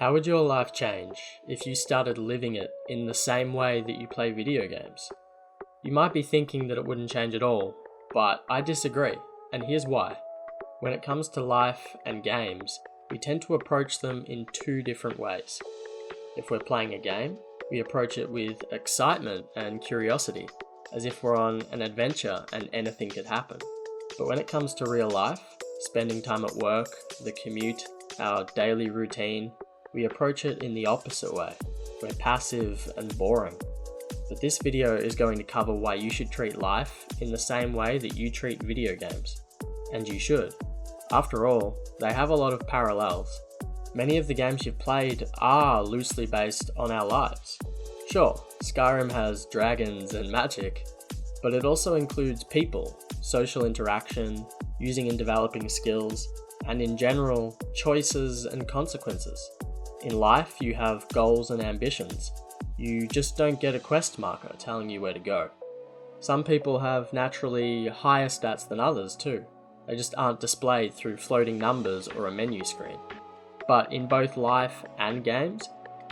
How would your life change if you started living it in the same way that you play video games? You might be thinking that it wouldn't change at all, but I disagree, and here's why. When it comes to life and games, we tend to approach them in two different ways. If we're playing a game, we approach it with excitement and curiosity, as if we're on an adventure and anything could happen. But when it comes to real life, spending time at work, the commute, our daily routine, we approach it in the opposite way. We're passive and boring. But this video is going to cover why you should treat life in the same way that you treat video games. And you should. After all, they have a lot of parallels. Many of the games you've played are loosely based on our lives. Sure, Skyrim has dragons and magic, but it also includes people, social interaction, using and developing skills, and in general, choices and consequences. In life, you have goals and ambitions. You just don't get a quest marker telling you where to go. Some people have naturally higher stats than others too. They just aren't displayed through floating numbers or a menu screen. But in both life and games,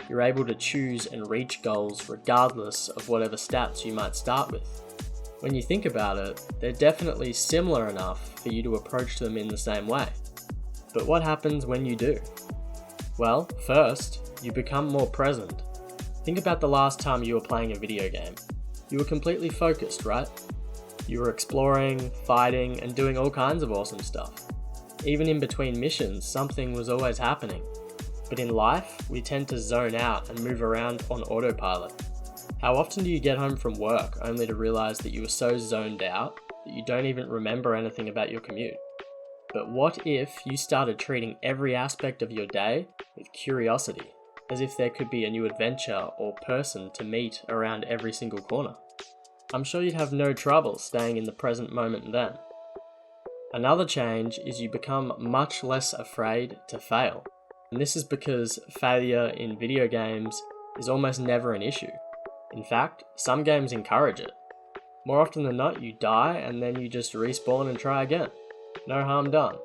you're able to choose and reach goals regardless of whatever stats you might start with. When you think about it, they're definitely similar enough for you to approach them in the same way. But what happens when you do? Well, first, you become more present. Think about the last time you were playing a video game. You were completely focused, right? You were exploring, fighting, and doing all kinds of awesome stuff. Even in between missions, something was always happening. But in life, we tend to zone out and move around on autopilot. How often do you get home from work only to realize that you were so zoned out that you don't even remember anything about your commute? But what if you started treating every aspect of your day with curiosity, as if there could be a new adventure or person to meet around every single corner? I'm sure you'd have no trouble staying in the present moment then. Another change is you become much less afraid to fail. And this is because failure in video games is almost never an issue. In fact, some games encourage it. More often than not, you die and then you just respawn and try again. No harm done.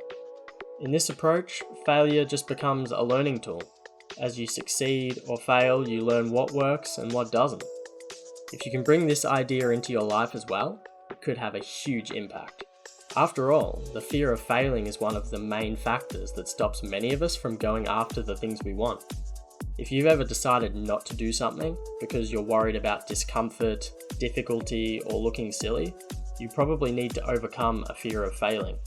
In this approach, failure just becomes a learning tool. As you succeed or fail, you learn what works and what doesn't. If you can bring this idea into your life as well, it could have a huge impact. After all, the fear of failing is one of the main factors that stops many of us from going after the things we want. If you've ever decided not to do something because you're worried about discomfort, difficulty, or looking silly, you probably need to overcome a fear of failing.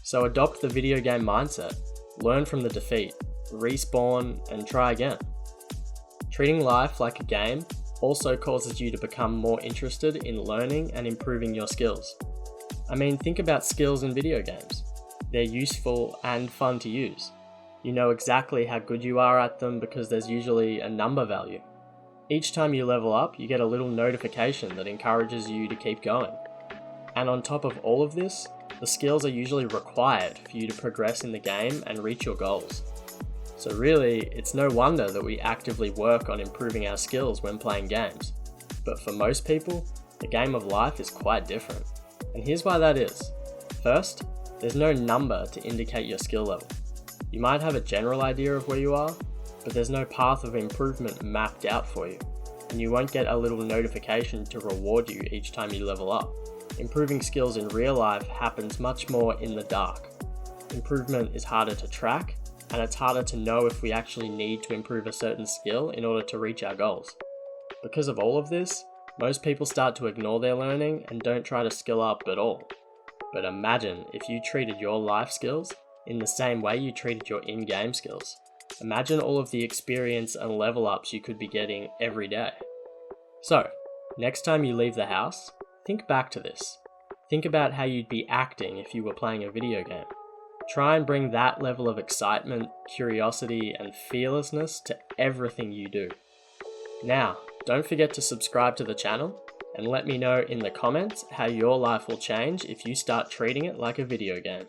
So adopt the video game mindset, learn from the defeat, respawn, and try again. Treating life like a game also causes you to become more interested in learning and improving your skills. I mean, think about skills in video games. They're useful and fun to use. You know exactly how good you are at them because there's usually a number value. Each time you level up, you get a little notification that encourages you to keep going. And on top of all of this, the skills are usually required for you to progress in the game and reach your goals. So really, it's no wonder that we actively work on improving our skills when playing games. But for most people, the game of life is quite different. And here's why that is. First, there's no number to indicate your skill level. You might have a general idea of where you are, but there's no path of improvement mapped out for you, and you won't get a little notification to reward you each time you level up. Improving skills in real life happens much more in the dark. Improvement is harder to track, and it's harder to know if we actually need to improve a certain skill in order to reach our goals. Because of all of this, most people start to ignore their learning and don't try to skill up at all. But imagine if you treated your life skills in the same way you treated your in-game skills. Imagine all of the experience and level ups you could be getting every day. So, next time you leave the house, think back to this. Think about how you'd be acting if you were playing a video game. Try and bring that level of excitement, curiosity, and fearlessness to everything you do. Now, don't forget to subscribe to the channel and let me know in the comments how your life will change if you start treating it like a video game.